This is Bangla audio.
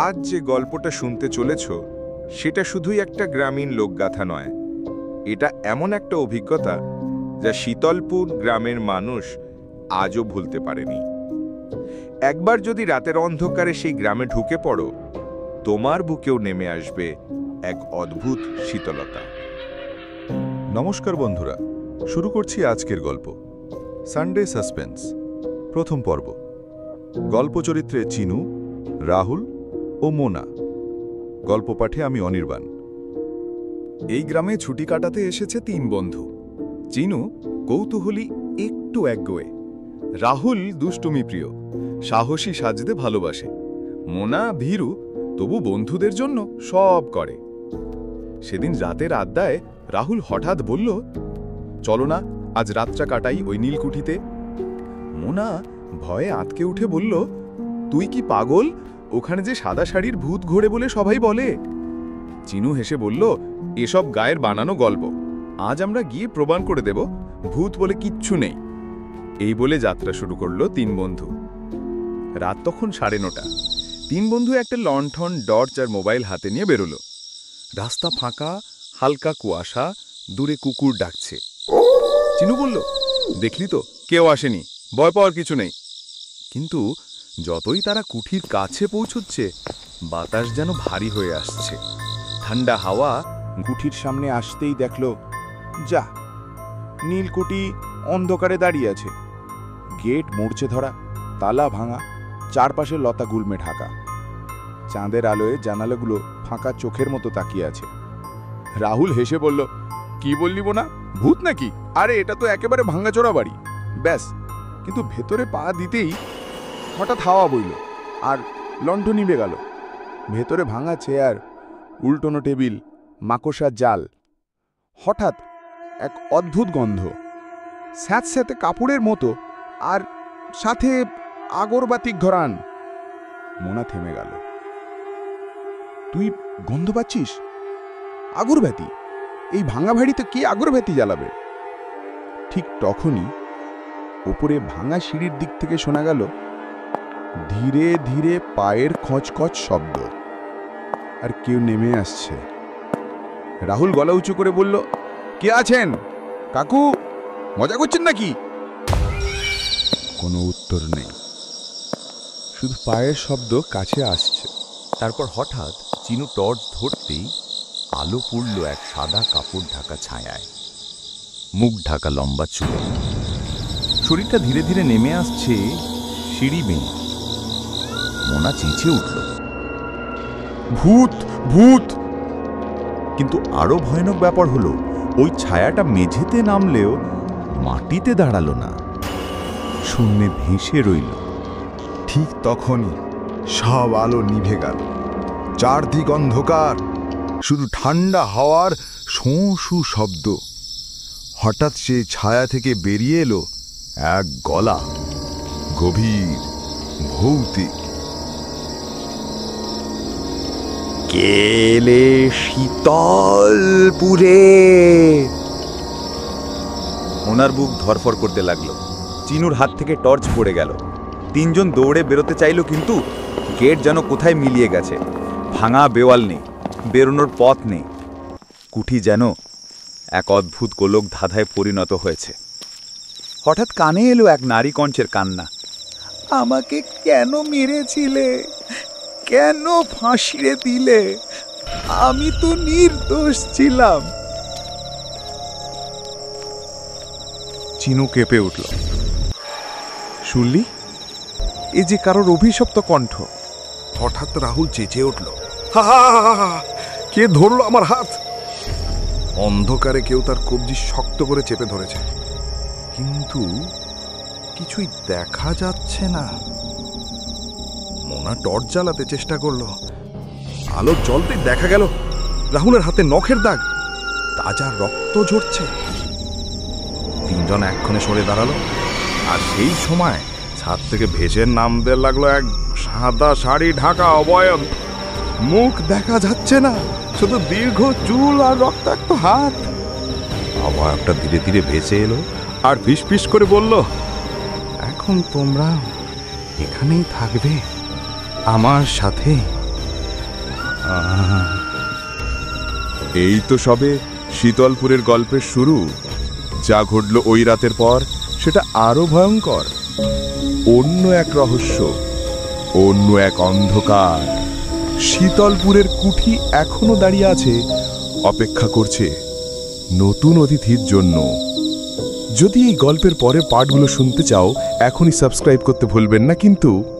আজ যে গল্পটা শুনতে চলেছ সেটা শুধুই একটা গ্রামীণ লোকগাথা নয়, এটা এমন একটা অভিজ্ঞতা যা শীতলপুর গ্রামের মানুষ আজও ভুলতে পারেনি। একবার যদি রাতের অন্ধকারে সেই গ্রামে ঢুকে পড়ো, তোমার বুকেও নেমে আসবে এক অদ্ভুত শীতলতা। নমস্কার বন্ধুরা, শুরু করছি আজকের গল্প সানডে সাসপেন্স। প্রথম পর্ব। গল্প চরিত্রে চিনু, রাহুল ও মোনা। গল্প পাঠে আমি অনির্বাণ। এই গ্রামে ছুটি কাটাতে এসেছে 3 বন্ধু। চিনু কৌতূহলী, একটু একগুঁয়ে। রাহুল দুষ্টুমি প্রিয়, সাহসী সাজতে ভালোবাসে। মোনা ভীরু, তবু বন্ধুদের জন্য সব করে। সেদিন রাতের আড্ডায় রাহুল হঠাৎ বলল, চলো না আজ রাতটা কাটাই ওই নীলকুঠিতে। মোনা ভয়ে আঁতকে উঠে বলল, তুই কি পাগল? ওখানে যে সাদা শাড়ির ভূত ঘোরে বলে সবাই বলে। চিনু হেসে বলল, এসব গায়ের বানানো গল্প। আজ আমরা গিয়ে প্রমাণ করে দেব ভূত বলে কিচ্ছু নেই। এই বলে যাত্রা শুরু করলো 3 বন্ধু। রাত তখন 9:30। 3 বন্ধু একটা লণ্ঠন, টর্চ আর মোবাইল হাতে নিয়ে বেরোলো। রাস্তা ফাঁকা, হালকা কুয়াশা, দূরে কুকুর ডাকছে। চিনু বলল, দেখলি তো, কেউ আসেনি, ভয় পাওয়ার কিছু নেই। কিন্তু যতই তারা কুঠির কাছে পৌঁছচ্ছে, বাতাস যেন ভারী হয়ে আসছে। ঠান্ডা হাওয়া কুঠির সামনে আসতেই দেখল, যা, নীলকুঠি অন্ধকারে দাঁড়িয়ে আছে। গেট মরচে ধরা, তালা ভাঙা, চারপাশে লতা গুলমে ঢাকা। চাঁদের আলোয় জানালাগুলো ফাঁকা চোখের মতো তাকিয়ে আছে। রাহুল হেসে বলল, কি বললি না, ভূত নাকি? আরে এটা তো একেবারে ভাঙাচোরা বাড়ি। ব্যাস, কিন্তু ভেতরে পা দিতেই হঠাৎ হাওয়া বইল আর লণ্ঠন নিভে গেল। ভেতরে ভাঙা চেয়ার, উল্টোনো টেবিল, মাকড়সার জাল। হঠাৎ এক অদ্ভুত গন্ধ, স্যাঁতস্যাঁতে কাপড়ের মতো, আর সাথে আগরবাতিক ধরান। মোনা থেমে গেল। তুই গন্ধ পাচ্ছিস? আগরবাতি? এই ভাঙা বাড়িতে কে আগরবাতি জ্বালাবে? ঠিক তখনই উপরে ভাঙা সিঁড়ির দিক থেকে শোনা গেল ধীরে ধীরে পায়ের খচখচ শব্দ, আর কেউ নেমে আসছে। রাহুল গলা উঁচু করে বলল, কে আছেন? কাকু, মজা করছেন নাকি? কোনো উত্তর নেই, শুধু পায়ের শব্দ কাছে আসছে। তারপর হঠাৎ চিনু টর্চ ধরতেই আলো পড়ল এক সাদা কাপড় ঢাকা ছায়ায়। মুখ ঢাকা লম্বা চুল, শরীরটা ধীরে ধীরে নেমে আসছে সিঁড়ি বেয়ে। মোনা চেঁচিয়ে উঠল, ভূত ভূত! কিন্তু আরো ভয়ানক ব্যাপার হলো, ওই ছায়াটা মেঝেতে নামলেও মাটিতে দাঁড়ালো না, শূন্যে ভেসে রইল। ঠিক তখনই সব আলো নিভে গেল। চারদিক অন্ধকার, শুধু ঠান্ডা হাওয়ার শোঁ শু শব্দ। হঠাৎ সেই ছায়া থেকে বেরিয়ে এলো এক গলা, গভীর, ভৌতিক। কেলে শীতলপুরে! ওনার বুক ধরফর করতে লাগলো। চিনুর হাত থেকে টর্চ পড়ে গেল। 3 জন দৌড়ে বেরোতে চাইল, কিন্তু গেট যেন কোথায় মিলিয়ে গেছে। ভাঙা দেওয়াল নেই, বেরোনোর পথ নেই। কুঠি যেন এক অদ্ভুত গোলক ধাঁধায় পরিণত হয়েছে। হঠাৎ কানে এলো এক নারী কণ্ঠের কান্না, আমাকে কেন মেরেছিলে? কেন ফাঁসিয়ে দিলে? আমি তো নির্দোষ ছিলাম। চিনু কেঁপে উঠল। শুনলি? এ যে কারোর অভিশপ্ত কণ্ঠ। হঠাৎ রাহুল চেঁচিয়ে উঠল, হা হা হা হা! কে ধরলো আমার হাত? অন্ধকারে কেউ তার কবজি শক্ত করে চেপে ধরেছে, কিন্তু কিছুই দেখা যাচ্ছে না। মোনা টর্চ জ্বালাতে চেষ্টা করলো। আলো জ্বলতে দেখা গেল রাহুলের হাতে নখের দাগ, তাজা রক্ত ঝরছে। 3 জন এক্ষণে সরে দাঁড়ালো, আর সেই সময় ছাদ থেকে ভেসে নামতে লাগলো এক সাদা শাড়ি ঢাকা অবয়ব। মুখ দেখা যাচ্ছে না, শুধু দীর্ঘ চুল আর রক্তাক্ত হাত। অবয়বটা ধীরে ধীরে ভেসে এলো আর ফিসফিস করে বলল, এখন তোমরা এখানেই থাকবে আমার সাথে। এই তো সবে শীতলপুরের গল্পের শুরু। যা ঘটল ওই রাতের পর সেটা আরো ভয়ঙ্কর। অন্য এক রহস্য, অন্য এক অন্ধকার। শীতলপুরের কুঠি এখনো দাঁড়িয়ে আছে, অপেক্ষা করছে নতুন অতিথির জন্য। যদি এই গল্পের পরের পার্টগুলো শুনতে চাও, এখনই সাবস্ক্রাইব করতে ভুলবেন না কিন্তু।